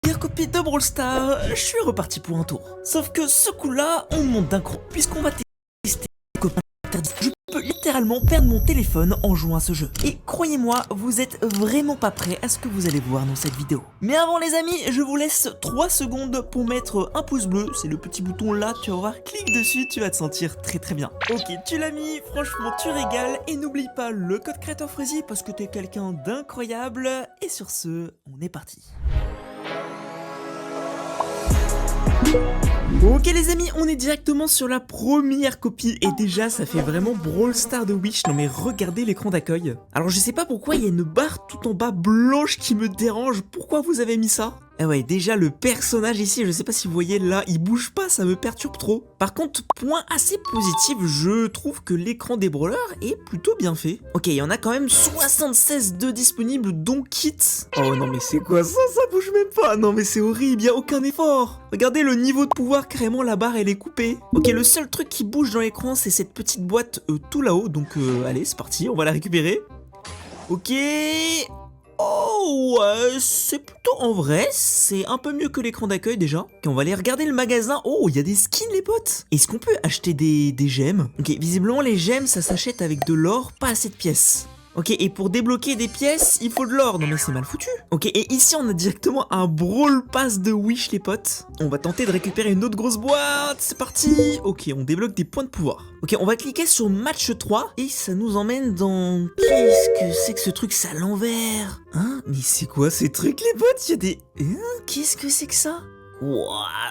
première copie de Brawl Stars, je suis reparti pour un tour. Sauf que ce coup-là, on monte d'un cran, puisqu'on va tester les copains interdits. Je peux littéralement perdre mon téléphone en jouant à ce jeu. Et croyez-moi, vous êtes vraiment pas prêts à ce que vous allez voir dans cette vidéo. Mais avant les amis, je vous laisse 3 secondes pour mettre un pouce bleu. C'est le petit bouton là, tu vas voir, clique dessus, tu vas te sentir très bien. Ok, tu l'as mis, franchement tu régales. Et n'oublie pas le code créateur Freezy parce que t'es quelqu'un d'incroyable. Et sur ce, on est parti. Ok les amis, on est directement sur la première copie et déjà ça fait vraiment Brawl Stars de Wish. Non mais regardez l'écran d'accueil. Alors je sais pas pourquoi il y a une barre tout en bas blanche qui me dérange. Pourquoi vous avez mis ça? Ah ouais, déjà le personnage ici, je sais pas si vous voyez là, il bouge pas, ça me perturbe trop. Par contre, point assez positif, je trouve que l'écran des brawlers est plutôt bien fait. Ok, il y en a quand même 76 de disponibles, dont kit. Oh non mais c'est quoi ça? Ça bouge même pas. Non mais c'est horrible, y a aucun effort. Regardez le niveau de pouvoir, carrément la barre elle est coupée. Ok, le seul truc qui bouge dans l'écran, c'est cette petite boîte tout là-haut. Donc allez, c'est parti, on va la récupérer. Ok. Oh ouais, c'est plutôt en vrai, c'est un peu mieux que l'écran d'accueil déjà. Ok, on va aller regarder le magasin. Oh, il y a des skins les potes. Est-ce qu'on peut acheter des gemmes? Ok, visiblement les gemmes ça s'achète avec de l'or, pas assez de pièces. Ok, et pour débloquer des pièces, il faut de l'or. Non mais c'est mal foutu. Ok, et ici on a directement un Brawl Pass de Wish les potes. On va tenter de récupérer une autre grosse boîte. C'est parti. Ok, on débloque des points de pouvoir. Ok, on va cliquer sur match 3 et ça nous emmène dans... Qu'est-ce que c'est que ce truc? C'est à l'envers. Hein? Mais c'est quoi ces trucs les potes? Il y a des... Hein? Qu'est-ce que c'est que ça? Wow.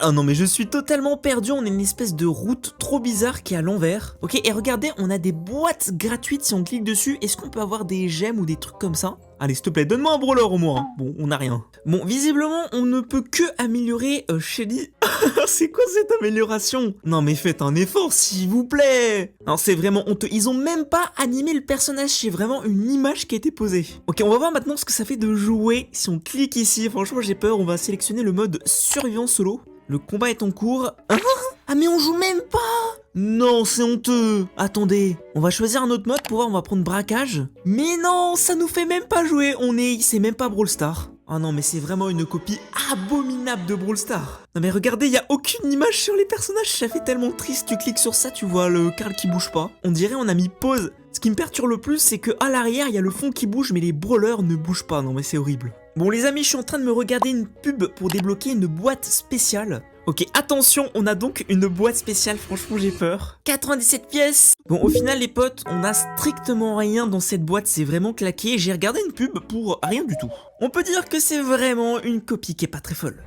Oh non mais je suis totalement perdu, on a une espèce de route trop bizarre qui est à l'envers. Ok, et regardez, on a des boîtes gratuites si on clique dessus. Est-ce qu'on peut avoir des gemmes ou des trucs comme ça? Allez s'il te plaît, donne-moi un brawler au moins. Bon, on n'a rien. Bon, visiblement, on ne peut que améliorer Shelly. C'est quoi cette amélioration? Non mais faites un effort s'il vous plaît. Non, c'est vraiment honteux, ils ont même pas animé le personnage, c'est vraiment une image qui a été posée. Ok, on va voir maintenant ce que ça fait de jouer. Si on clique ici, franchement j'ai peur, on va sélectionner le mode survivant solo. Le combat est en cours. Ah mais on joue même pas. Non, c'est honteux. Attendez, on va choisir un autre mode pour voir, on va prendre braquage. Mais non, ça nous fait même pas jouer, c'est même pas Brawl Stars. Oh non mais c'est vraiment une copie abominable de Brawl Stars. Non mais regardez, il y a aucune image sur les personnages, ça fait tellement triste. Tu cliques sur ça, tu vois le Carl qui bouge pas. On dirait on a mis pause. Ce qui me perturbe le plus, c'est que à l'arrière, il y a le fond qui bouge mais les brawlers ne bougent pas. Non mais c'est horrible. Bon les amis, je suis en train de me regarder une pub pour débloquer une boîte spéciale. Ok, attention, on a donc une boîte spéciale, franchement j'ai peur. 97 pièces. Bon, au final les potes, on a strictement rien dans cette boîte, c'est vraiment claqué. J'ai regardé une pub pour rien du tout. On peut dire que c'est vraiment une copie qui est pas très folle.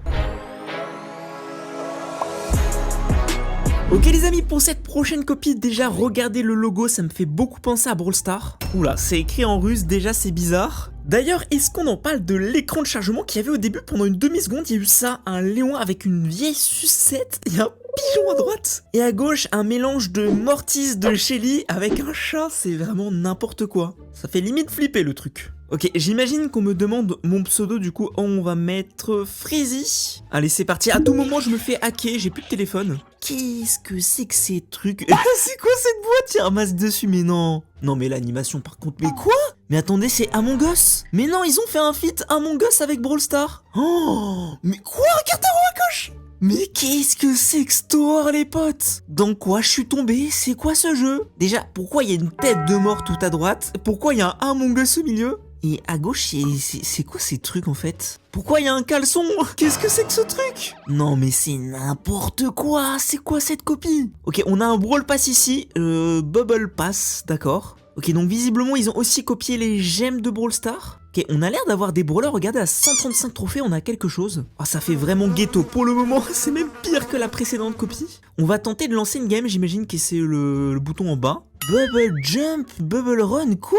Ok les amis, pour cette prochaine copie, déjà regardez le logo, ça me fait beaucoup penser à Brawl Stars. Oula, c'est écrit en russe, déjà c'est bizarre. D'ailleurs, est-ce qu'on en parle de l'écran de chargement qu'il y avait au début pendant une demi-seconde? Il y a eu ça, un lion avec une vieille sucette, il y a un pigeon à droite. Et à gauche, un mélange de Mortis de Shelly avec un chat, c'est vraiment n'importe quoi. Ça fait limite flipper le truc. Ok, j'imagine qu'on me demande mon pseudo, du coup on va mettre Freezy. Allez c'est parti, à tout moment je me fais hacker, j'ai plus de téléphone. Qu'est-ce que c'est que ces trucs? C'est quoi cette boîte? Il y a un masque dessus, mais non. Non mais l'animation par contre, mais quoi? Mais attendez, c'est Among Us. Mais non, ils ont fait un feat Among Us avec Brawl Stars. Oh, mais quoi? Regardez en haut à gauche. Mais qu'est-ce que c'est que cette horreur les potes? Dans quoi je suis tombé? C'est quoi ce jeu? Déjà, pourquoi il y a une tête de mort tout à droite? Pourquoi il y a un Among Us au milieu? Et à gauche, c'est quoi ces trucs en fait? Pourquoi il y a un caleçon? Qu'est-ce que c'est que ce truc? Non mais c'est n'importe quoi. C'est quoi cette copie? Ok, on a un Brawl Pass ici, Bubble Pass, d'accord. Ok, donc visiblement ils ont aussi copié les gemmes de Brawl Stars. Ok, on a l'air d'avoir des brawlers, regardez à 135 trophées, on a quelque chose. Oh, ça fait vraiment ghetto pour le moment, c'est même pire que la précédente copie. On va tenter de lancer une game, j'imagine que c'est le bouton en bas. Bubble Jump, Bubble Run, quoi?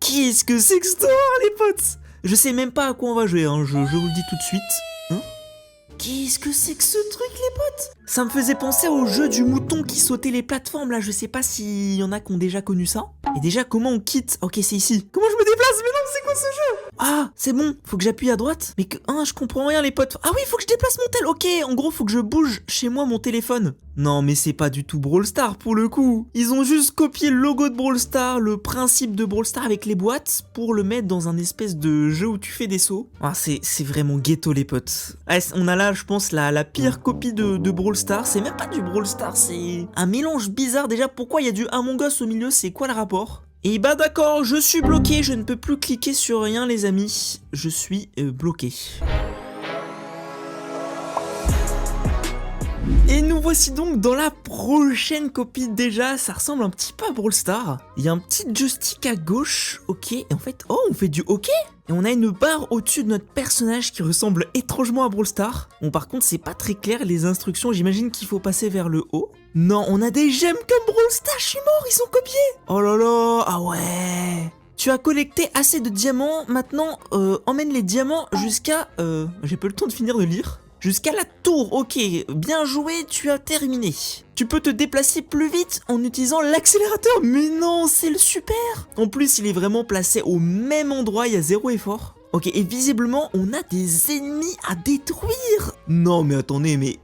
Qu'est-ce que c'est que cette horreur les potes? Je sais même pas à quoi on va jouer, hein. Je vous le dis tout de suite. Hein? Qu'est-ce que c'est que ce truc les potes? Ça me faisait penser au jeu du mouton qui sautait les plateformes là, je sais pas s'il y en a qui ont déjà connu ça. Et déjà comment on quitte? Ok c'est ici. Comment je me déplace? Mais non c'est quoi quoi ce jeu? Ah, c'est bon, faut que j'appuie à droite. Mais je comprends rien les potes. Ah oui, faut que je déplace mon tel. Ok, en gros, faut que je bouge chez moi mon téléphone. Non, mais c'est pas du tout Brawl Stars pour le coup. Ils ont juste copié le logo de Brawl Stars, le principe de Brawl Stars avec les boîtes pour le mettre dans un espèce de jeu où tu fais des sauts. Ah, c'est vraiment ghetto les potes. Ah, on a là, je pense, la pire copie de Brawl Stars. C'est même pas du Brawl Stars, c'est un mélange bizarre. Déjà, pourquoi il y a du Among Us au milieu? C'est quoi le rapport? Et bah d'accord, je suis bloqué, je ne peux plus cliquer sur rien les amis, je suis bloqué. Et nous voici donc dans la prochaine copie. Déjà, ça ressemble un petit peu à Brawl Stars. Il y a un petit joystick à gauche, ok, et en fait, oh, on fait du hockey. Et on a une barre au-dessus de notre personnage qui ressemble étrangement à Brawl Stars. Bon, par contre, c'est pas très clair les instructions, j'imagine qu'il faut passer vers le haut. Non, on a des gemmes comme Brawl Stars, je suis mort, ils sont copiés. Oh là là, ah ouais. Tu as collecté assez de diamants, maintenant emmène les diamants jusqu'à... j'ai pas le temps de finir de lire. Jusqu'à la tour, ok, bien joué, tu as terminé. Tu peux te déplacer plus vite en utilisant l'accélérateur, mais non, c'est le super. En plus, il est vraiment placé au même endroit, il y a 0 effort. Ok, et visiblement, on a des ennemis à détruire. Non, mais attendez, mais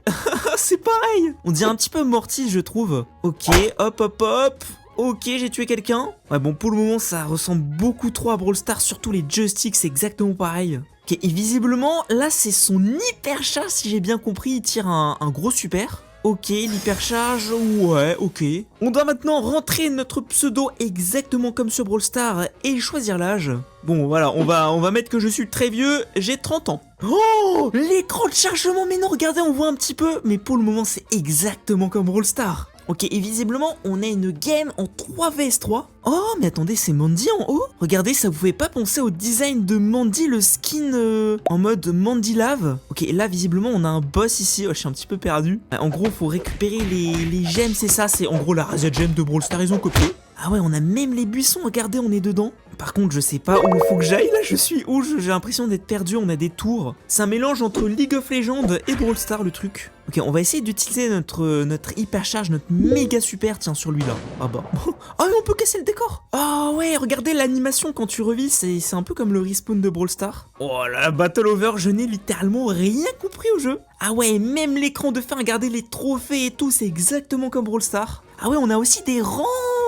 c'est pareil. On dirait un petit peu Mortis, je trouve. Ok, hop, hop, hop. Ok, j'ai tué quelqu'un. Ouais, bon, pour le moment, ça ressemble beaucoup trop à Brawl Stars, surtout les joysticks, c'est exactement pareil. Ok, et visiblement, là, c'est son hypercharge, si j'ai bien compris, il tire un gros super. Ok, l'hypercharge, ouais, ok. On doit maintenant rentrer notre pseudo exactement comme sur Brawl Stars et choisir l'âge. Bon, voilà, on va mettre que je suis très vieux, j'ai 30 ans. Oh, l'écran de chargement, mais non, regardez, on voit un petit peu, mais pour le moment, c'est exactement comme Brawl Stars. Ok, et visiblement, on a une game en 3 vs 3. Oh, mais attendez, c'est Mandy en haut. Regardez, ça vous fait pas penser au design de Mandy, le skin en mode Mandy Lave. Ok, et là, visiblement, on a un boss ici. Oh, je suis un petit peu perdu. En gros, faut récupérer les gemmes, c'est ça. C'est en gros la Razia Gem de Brawl Stars, ils ont copié. Ah ouais, on a même les buissons, regardez, on est dedans. Par contre, je sais pas où il faut que j'aille, là, je suis où? J'ai l'impression d'être perdu, on a des tours. C'est un mélange entre League of Legends et Brawl Stars, le truc. Ok, on va essayer d'utiliser notre hypercharge, notre méga super, tiens, sur lui, là. Ah bah. Oh, mais on peut casser le décor. Ah ouais, regardez l'animation quand tu revis, c'est un peu comme le respawn de Brawl Stars. Oh là, Battle Over, je n'ai littéralement rien compris au jeu. Ah ouais, même l'écran de fin, regardez les trophées et tout, c'est exactement comme Brawl Stars. Ah ouais, on a aussi des rangs.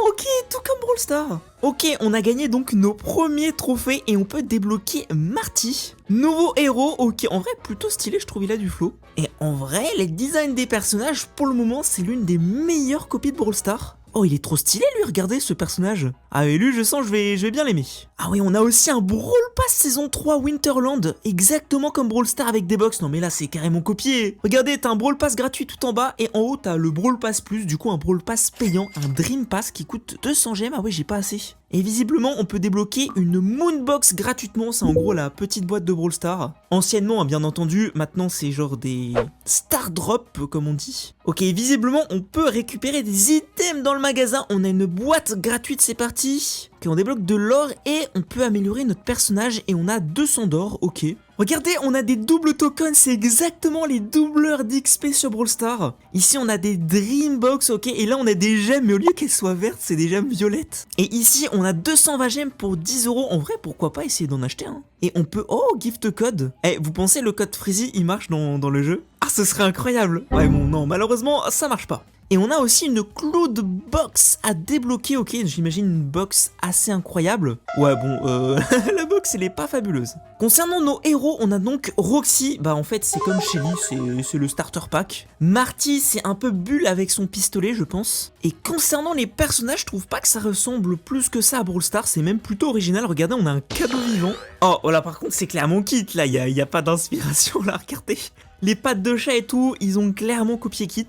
Ok, tout comme Brawl Stars. Ok, on a gagné donc nos premiers trophées et on peut débloquer Marty. Nouveau héros, ok, en vrai plutôt stylé, je trouve il a du flow. Et en vrai, les designs des personnages, pour le moment, c'est l'une des meilleures copies de Brawl Stars. Oh, il est trop stylé lui, regardez ce personnage. Ah et lui, je sens, je vais bien l'aimer. Ah oui, on a aussi un Brawl Pass saison 3 Winterland, exactement comme Brawl Stars avec des box. Non mais là, c'est carrément copié. Regardez, t'as un Brawl Pass gratuit tout en bas et en haut, t'as le Brawl Pass Plus, du coup un Brawl Pass payant, un Dream Pass qui coûte 200 gemmes. Ah ouais, j'ai pas assez. Et visiblement, on peut débloquer une Moonbox gratuitement, c'est en gros la petite boîte de Brawl Stars. Anciennement, bien entendu, maintenant c'est genre des Star Drop, comme on dit. Ok, visiblement, on peut récupérer des items dans le magasin. On a une boîte gratuite, c'est parti. Ok, on débloque de l'or et on peut améliorer notre personnage et on a 200 d'or, ok. Regardez, on a des doubles tokens, c'est exactement les doubleurs d'XP sur Brawl Stars. Ici, on a des Dreambox, ok, et là, on a des gemmes, mais au lieu qu'elles soient vertes, c'est des gemmes violettes. Et ici, on a 220 gemmes pour 10 €. En vrai, pourquoi pas essayer d'en acheter un? Et on peut... Oh, gift code. Eh, vous pensez le code Freezy, il marche dans le jeu? Ah, ce serait incroyable. Ouais, bon, non, malheureusement, ça marche pas. Et on a aussi une Cloud Box à débloquer, ok, j'imagine une box assez incroyable. Ouais bon, la box elle est pas fabuleuse. Concernant nos héros, on a donc Roxy, bah en fait c'est comme Shelly, c'est le starter pack. Marty c'est un peu Bull avec son pistolet je pense. Et concernant les personnages, je trouve pas que ça ressemble plus que ça à Brawl Stars, c'est même plutôt original, regardez on a un cadeau vivant. Oh voilà par contre c'est clairement Kit là, y a pas d'inspiration là, regardez. Les pattes de chat et tout, ils ont clairement copié Kit.